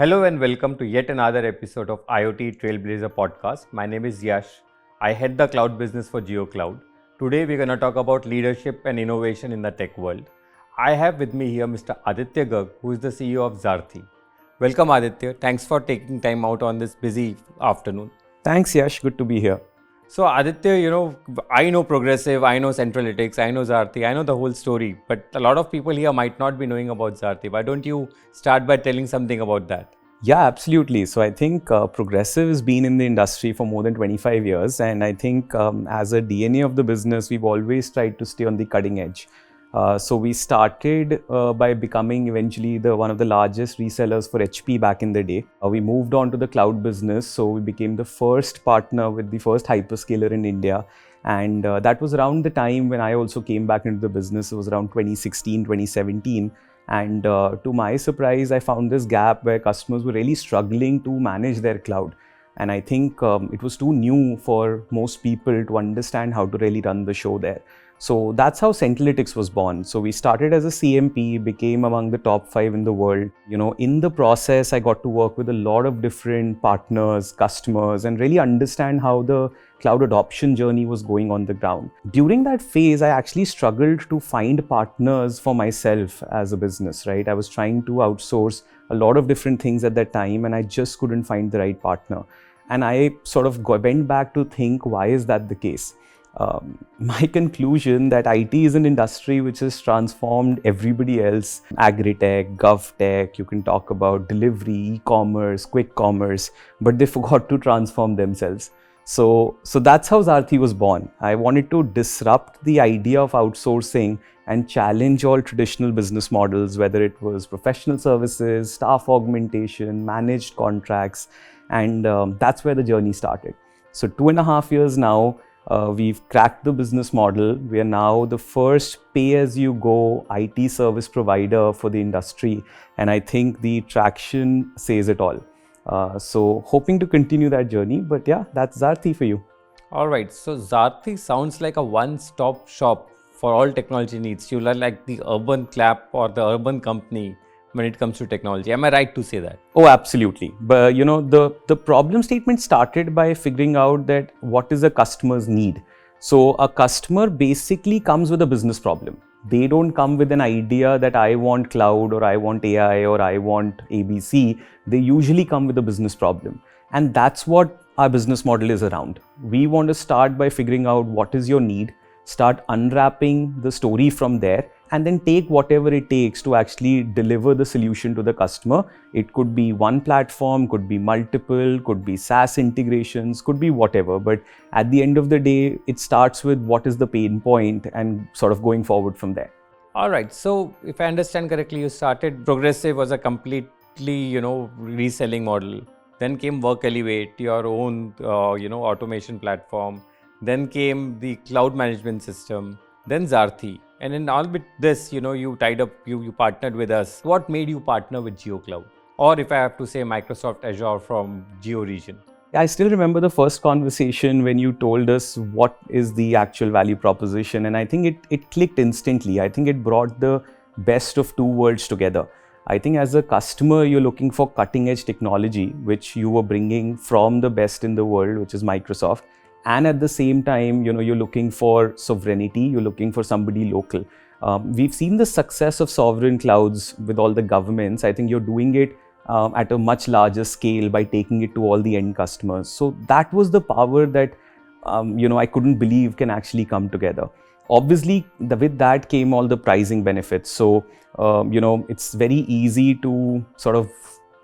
Hello and welcome to yet another episode of IoT Trailblazer podcast. My name is Yash. I head the cloud business for JioCloud. Today we're going to talk about leadership and innovation in the tech world. I have with me here Mr. Aditya Garg, who is the CEO of JioThings. Welcome Aditya. Thanks for taking time out on this busy afternoon. Thanks, Yash. Good to be here. So Aditya, I know Progressive, I know Centralytics, I know JioThings, I know the whole story, but a lot of people here might not be knowing about JioThings. Why don't you start by telling something about that? Yeah, absolutely. So I think Progressive has been in the industry for more than 25 years. And I think as a DNA of the business, we've always tried to stay on the cutting edge. So we started by becoming eventually one of the largest resellers for HP back in the day. We moved on to the cloud business. So we became the first partner with the first hyperscaler in India. And that was around the time when I also came back into the business. It was around 2016, 2017. And to my surprise, I found this gap where customers were really struggling to manage their cloud. And I think it was too new for most people to understand how to really run the show there. So that's how Centralytics was born. So we started as a CMP, became among the top 5 in the world. In the process, I got to work with a lot of different partners, customers, and really understand how the cloud adoption journey was going on the ground. During that phase, I actually struggled to find partners for myself as a business, right? I was trying to outsource a lot of different things at that time, and I just couldn't find the right partner. And I sort of went back to think, why is that the case? My conclusion that IT is an industry which has transformed everybody else, agri-tech, gov-tech, you can talk about delivery, e-commerce, quick commerce, but they forgot to transform themselves. So that's how JioThings was born. I wanted to disrupt the idea of outsourcing and challenge all traditional business models, whether it was professional services, staff augmentation, managed contracts, and that's where the journey started. So 2.5 years now, we've cracked the business model. We are now the first pay-as-you-go IT service provider for the industry. And I think the traction says it all. So hoping to continue that journey. But yeah, that's JioThings for you. All right. So JioThings sounds like a one-stop shop for all technology needs. You are like the urban clap or the urban company when it comes to technology. Am I right to say that? Oh, absolutely. But the problem statement started by figuring out that what is a customer's need. So a customer basically comes with a business problem. They don't come with an idea that I want cloud or I want AI or I want ABC. They usually come with a business problem. And that's what our business model is around. We want to start by figuring out what is your need, start unwrapping the story from there, and then take whatever it takes to actually deliver the solution to the customer. It could be one platform, could be multiple, could be SaaS integrations, could be whatever. But at the end of the day, it starts with what is the pain point and sort of going forward from there. All right. So if I understand correctly, you started Progressive was a completely, reselling model. Then came Work Elevate, your own, automation platform. Then came the cloud management system. Then JioThings. And in all with this, you tied up, you partnered with us. What made you partner with JioCloud? Or if I have to say Microsoft Azure from Geo region. I still remember the first conversation when you told us what is the actual value proposition. And I think it clicked instantly. I think it brought the best of two worlds together. I think as a customer, you're looking for cutting edge technology, which you were bringing from the best in the world, which is Microsoft. And at the same time, you're looking for sovereignty, you're looking for somebody local. We've seen the success of sovereign clouds with all the governments. I think you're doing it at a much larger scale by taking it to all the end customers. So that was the power that, I couldn't believe can actually come together. Obviously, with that came all the pricing benefits. So, it's very easy to sort of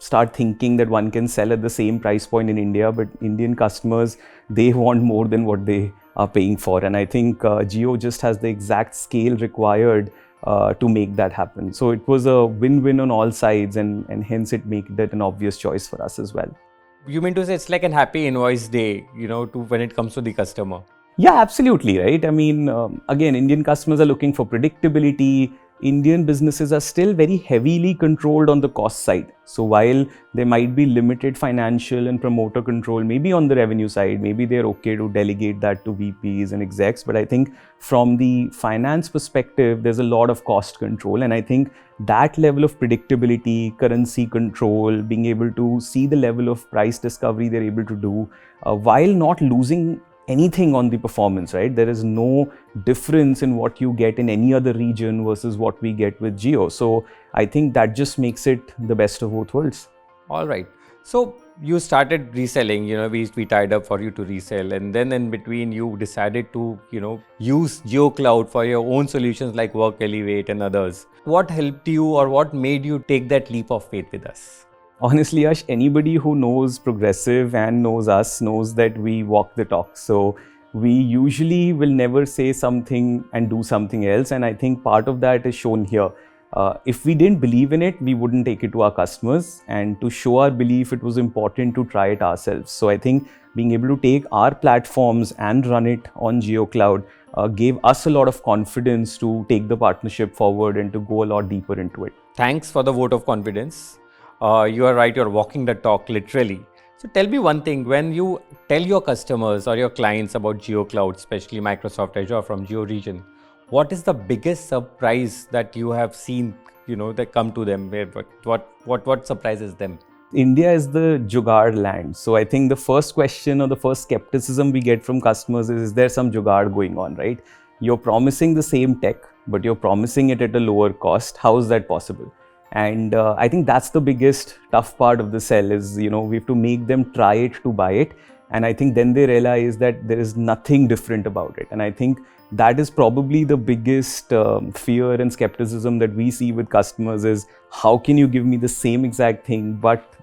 start thinking that one can sell at the same price point in India, but Indian customers, they want more than what they are paying for. And I think Jio just has the exact scale required to make that happen. So it was a win-win on all sides, and hence it made that an obvious choice for us as well. You mean to say it's like an happy invoice day, when it comes to the customer? Yeah, absolutely, right? I mean, again, Indian customers are looking for predictability. Indian businesses are still very heavily controlled on the cost side. So while there might be limited financial and promoter control, maybe on the revenue side, maybe they're okay to delegate that to VPs and execs. But I think from the finance perspective, there's a lot of cost control. And I think that level of predictability, currency control, being able to see the level of price discovery they're able to do while not losing anything on the performance, right? There is no difference in what you get in any other region versus what we get with Jio. So I think that just makes it the best of both worlds. All right. So you started reselling, we tied up for you to resell, and then in between you decided to, use JioCloud for your own solutions like Work Elevate and others. What helped you or what made you take that leap of faith with us? Honestly, Yash, anybody who knows Progressive and knows us knows that we walk the talk. So we usually will never say something and do something else. And I think part of that is shown here. If we didn't believe in it, we wouldn't take it to our customers. And to show our belief, it was important to try it ourselves. So I think being able to take our platforms and run it on JioCloud gave us a lot of confidence to take the partnership forward and to go a lot deeper into it. Thanks for the vote of confidence. You are right, you're walking the talk literally. So tell me one thing, when you tell your customers or your clients about JioCloud, especially Microsoft Azure from Jio region, what is the biggest surprise that you have seen, that come to them? What surprises them? India is the jugaad land. So I think the first question or the first skepticism we get from customers is there some jugaad going on, right? You're promising the same tech, but you're promising it at a lower cost. How is that possible? And I think that's the biggest tough part of the sell is, we have to make them try it to buy it. And I think then they realize that there is nothing different about it. And I think that is probably the biggest fear and skepticism that we see with customers is how can you give me the same exact thing, but,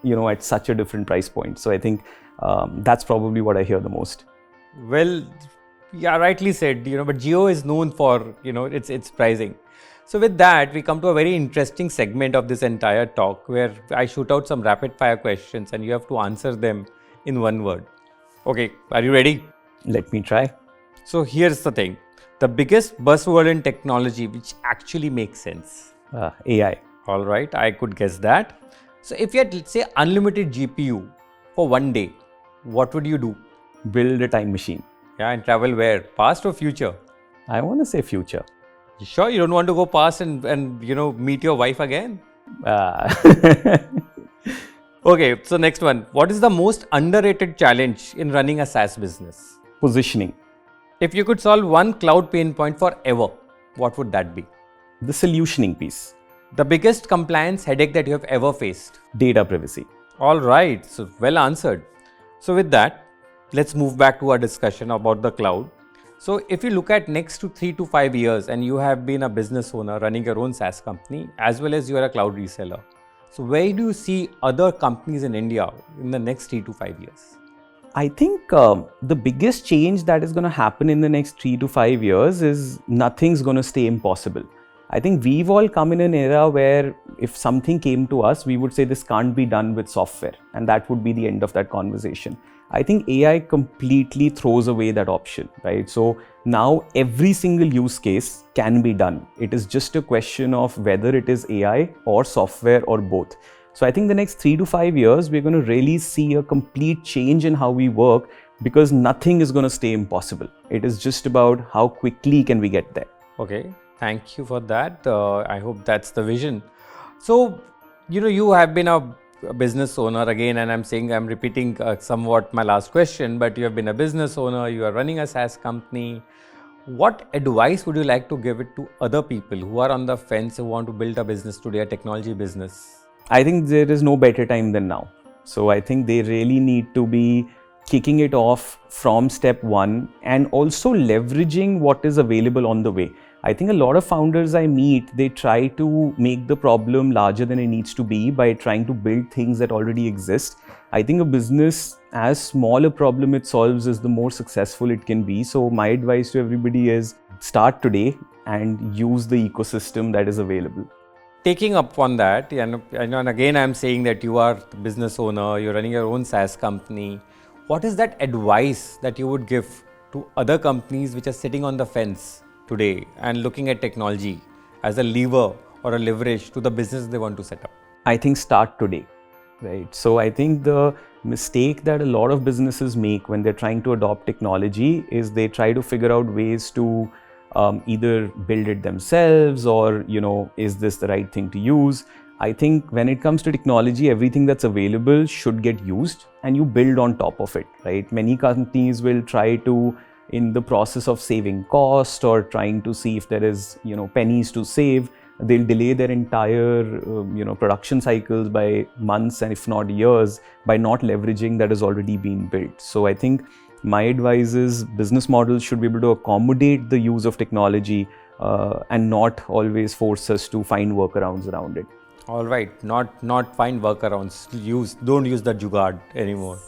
at such a different price point. So I think that's probably what I hear the most. Well, yeah, rightly said, but Jio is known for, its pricing. So with that, we come to a very interesting segment of this entire talk where I shoot out some rapid fire questions and you have to answer them in one word. Okay, are you ready? Let me try. So here's the thing. The biggest buzzword in technology which actually makes sense. AI. All right, I could guess that. So if you had, let's say, unlimited GPU for one day, what would you do? Build a time machine. Yeah, and travel where? Past or future? I want to say future. You sure you don't want to go past and meet your wife again? Okay, so next one. What is the most underrated challenge in running a SaaS business? Positioning. If you could solve one cloud pain point forever, what would that be? The solutioning piece. The biggest compliance headache that you have ever faced? Data privacy. All right, so well answered. So with that, let's move back to our discussion about the cloud. So if you look at next to 3 to 5 years and you have been a business owner running your own SaaS company as well as you are a cloud reseller, so where do you see other companies in India in the next 3 to 5 years? I think the biggest change that is going to happen in the next 3 to 5 years is nothing's going to stay impossible. I think we've all come in an era where if something came to us, we would say this can't be done with software, and that would be the end of that conversation. I think AI completely throws away that option, right? So now every single use case can be done. It is just a question of whether it is AI or software or both. So I think the next 3 to 5 years, we're going to really see a complete change in how we work because nothing is going to stay impossible. It is just about how quickly can we get there. Okay, thank you for that. I hope that's the vision. So, you have been a business owner again, and I'm repeating somewhat my last question, but you have been a business owner, you are running a SaaS company. What advice would you like to give it to other people who are on the fence, who want to build a business today, a technology business? I think there is no better time than now. So I think they really need to be kicking it off from step one and also leveraging what is available on the way. I think a lot of founders I meet, they try to make the problem larger than it needs to be by trying to build things that already exist. I think a business, as small a problem it solves, is the more successful it can be. So my advice to everybody is start today and use the ecosystem that is available. Taking up on that, and again I'm saying that you are the business owner, you're running your own SaaS company. What is that advice that you would give to other companies which are sitting on the fence today and looking at technology as a lever or a leverage to the business they want to set up? I think start today, right? So I think the mistake that a lot of businesses make when they're trying to adopt technology is they try to figure out ways to either build it themselves or, is this the right thing to use? I think when it comes to technology, everything that's available should get used and you build on top of it, right? Many companies will try to, in the process of saving cost or trying to see if there is, pennies to save, they'll delay their entire, production cycles by months and if not years by not leveraging that has already been built. So I think my advice is business models should be able to accommodate the use of technology and not always force us to find workarounds around it. All right, not find workarounds. Don't use the jugaad anymore.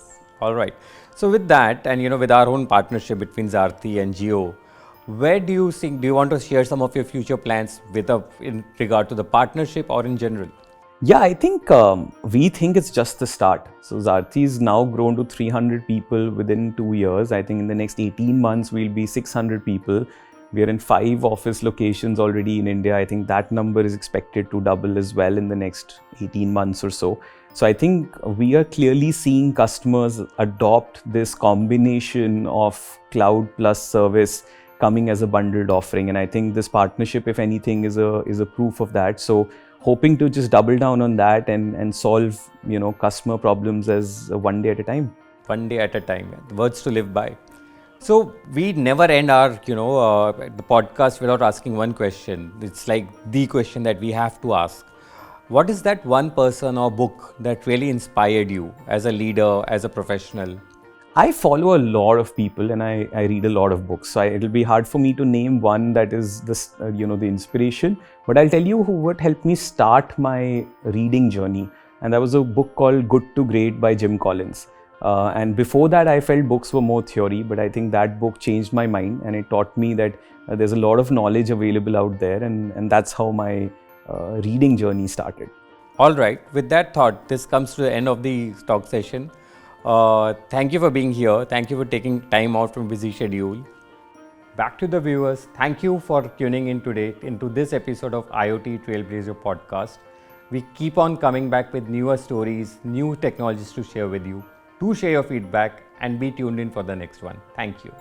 All right. So with that, and with our own partnership between Zarthi and Jio, where do you think? Do you want to share some of your future plans in regard to the partnership or in general? Yeah, I think we think it's just the start. So Zarthi is now grown to 300 people within 2 years. I think in the next 18 months we'll be 600 people. We are in 5 office locations already in India. I think that number is expected to double as well in the next 18 months or so. So I think we are clearly seeing customers adopt this combination of cloud plus service coming as a bundled offering. And I think this partnership, if anything, is a proof of that. So hoping to just double down on that and solve, customer problems as one day at a time. One day at a time. Words to live by. So we never end our, the podcast without asking one question. It's like the question that we have to ask. What is that one person or book that really inspired you as a leader, as a professional? I follow a lot of people and I read a lot of books. So it'll be hard for me to name one that is this, the inspiration. But I'll tell you what helped me start my reading journey. And that was a book called Good to Great by Jim Collins. And before that, I felt books were more theory, but I think that book changed my mind and it taught me that there's a lot of knowledge available out there, and that's how my reading journey started. All right. With that thought, this comes to the end of the talk session. Thank you for being here. Thank you for taking time out from busy schedule. Back to the viewers. Thank you for tuning in today into this episode of IoT Trailblazer podcast. We keep on coming back with newer stories, new technologies to share with you. Do share your feedback and be tuned in for the next one. Thank you.